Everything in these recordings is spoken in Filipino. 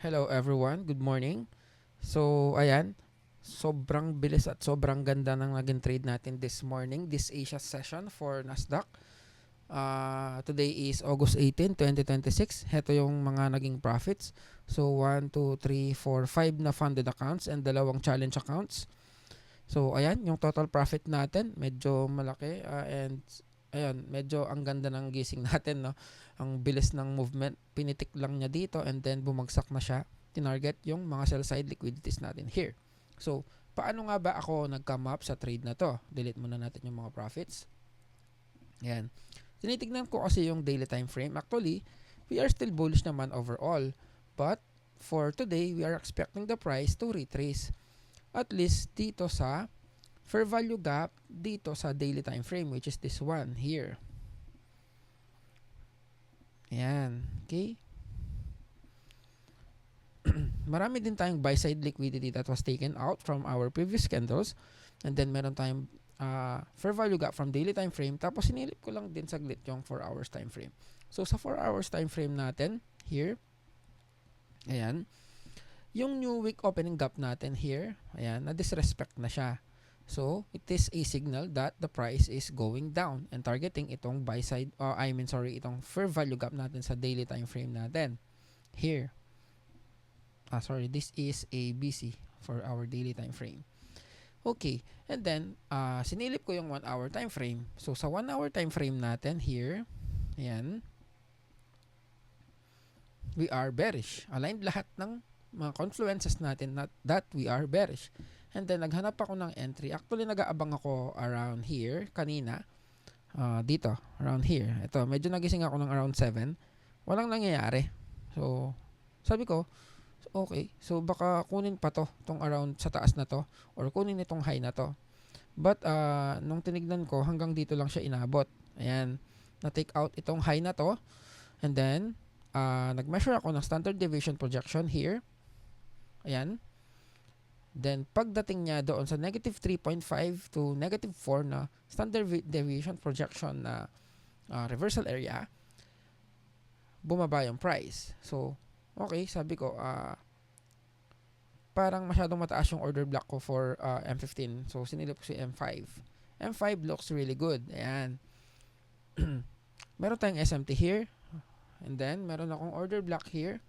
Hello everyone, good morning. So, ayan, sobrang bilis at sobrang ganda ng naging trade natin this morning, this Asia session for Nasdaq. Today is August 18, 2026. Heto yung mga naging profits. So, 1, 2, 3, 4, 5 na funded accounts and dalawang challenge accounts. So, ayan, yung total profit natin, medyo malaki and ayan, medyo ang ganda ng gising natin, no? Ang bilis ng movement, pinitik lang niya dito and then bumagsak na siya. Tinarget yung mga sell side liquidities natin here. So, paano nga ba ako nag-come up sa trade na to? Delete muna natin yung mga profits. Ayan. Tinitignan ko kasi yung daily time frame. Actually, we are still bullish naman overall. But, for today, we are expecting the price to retrace. At least dito sa fair value gap dito sa daily time frame, which is this one here. Ayan. Okay. Marami din tayong buy side liquidity that was taken out from our previous candles. And then meron tayong fair value gap from daily time frame. Tapos sinilip ko lang din saglit yung 4 hours time frame. So sa 4 hours time frame natin here, ayan, yung new week opening gap natin here, ayan, na-disrespect na siya. So, it is a signal that the price is going down and targeting itong buy side, itong fair value gap natin sa daily time frame natin. Here. This is ABC for our daily time frame. Okay, and then, sinilip ko yung 1 hour time frame. So, sa 1 hour time frame natin here, ayan, we are bearish. Aligned lahat ng mga confluences natin that we are bearish. And then, naghanap ako ng entry. Actually, nag-aabang ako around here kanina. Dito, around here. Ito, medyo nagising ako ng around 7. Walang nangyayari. So, sabi ko, okay. So, baka kunin pa to, tong around sa taas na to. Or kunin itong high na to. But, nung tinignan ko, hanggang dito lang siya inabot. Ayan. Na-take out itong high na to. And then, nag-measure ako ng standard deviation projection here. Ayan. Then, pagdating niya doon sa negative 3.5 to negative 4 na standard deviation projection na reversal area, bumaba yung price. So, okay, sabi ko, parang masyadong mataas yung order block ko for M15. So, sinilip ko si M5. M5 looks really good. Ayan. Meron tayong SMT here. And then, meron akong order block here.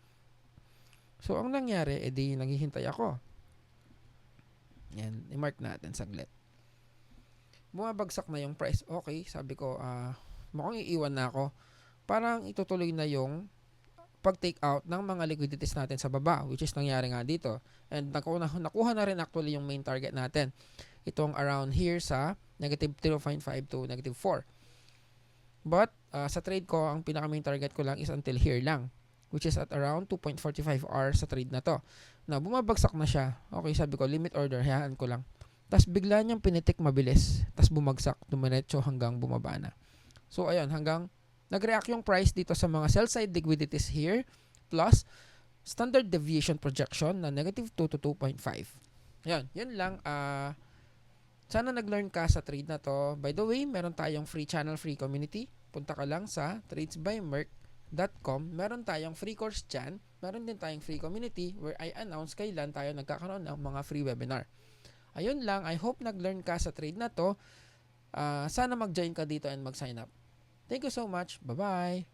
So, ang nangyari, edi naghihintay ako. Yan, i-mark natin saglit. Bumabagsak na yung price. Okay, sabi ko, mukhang iiwan na ako. Parang itutuloy na yung pag-take out ng mga liquidities natin sa baba, which is nangyari nga dito. And nakuha na rin actually yung main target natin. Itong around here sa negative 0.5 to negative 4. But, sa trade ko, ang pinaka-main target ko lang is until here lang, which is at around 2.45 hours sa trade na to. Na bumabagsak na siya. Okay, sabi ko, limit order, hayaan ko lang. Tapos bigla niyang pinitik mabilis. Tapos bumagsak, dumiretso hanggang bumaba na. So, ayun, hanggang nag-react yung price dito sa mga sell-side liquidities here, plus standard deviation projection na negative 2 to 2.5. Yun lang. Sana nag-learn ka sa trade na to. By the way, meron tayong free channel, free community. Punta ka lang sa tradesbymerc.com. Meron tayong free course dyan. Meron din tayong free community where I announce kailan tayo nagkakaroon ng mga free webinar. Ayun lang. I hope nag-learn ka sa trade na to. Sana mag-join ka dito and mag-sign up. Thank you so much. Bye-bye.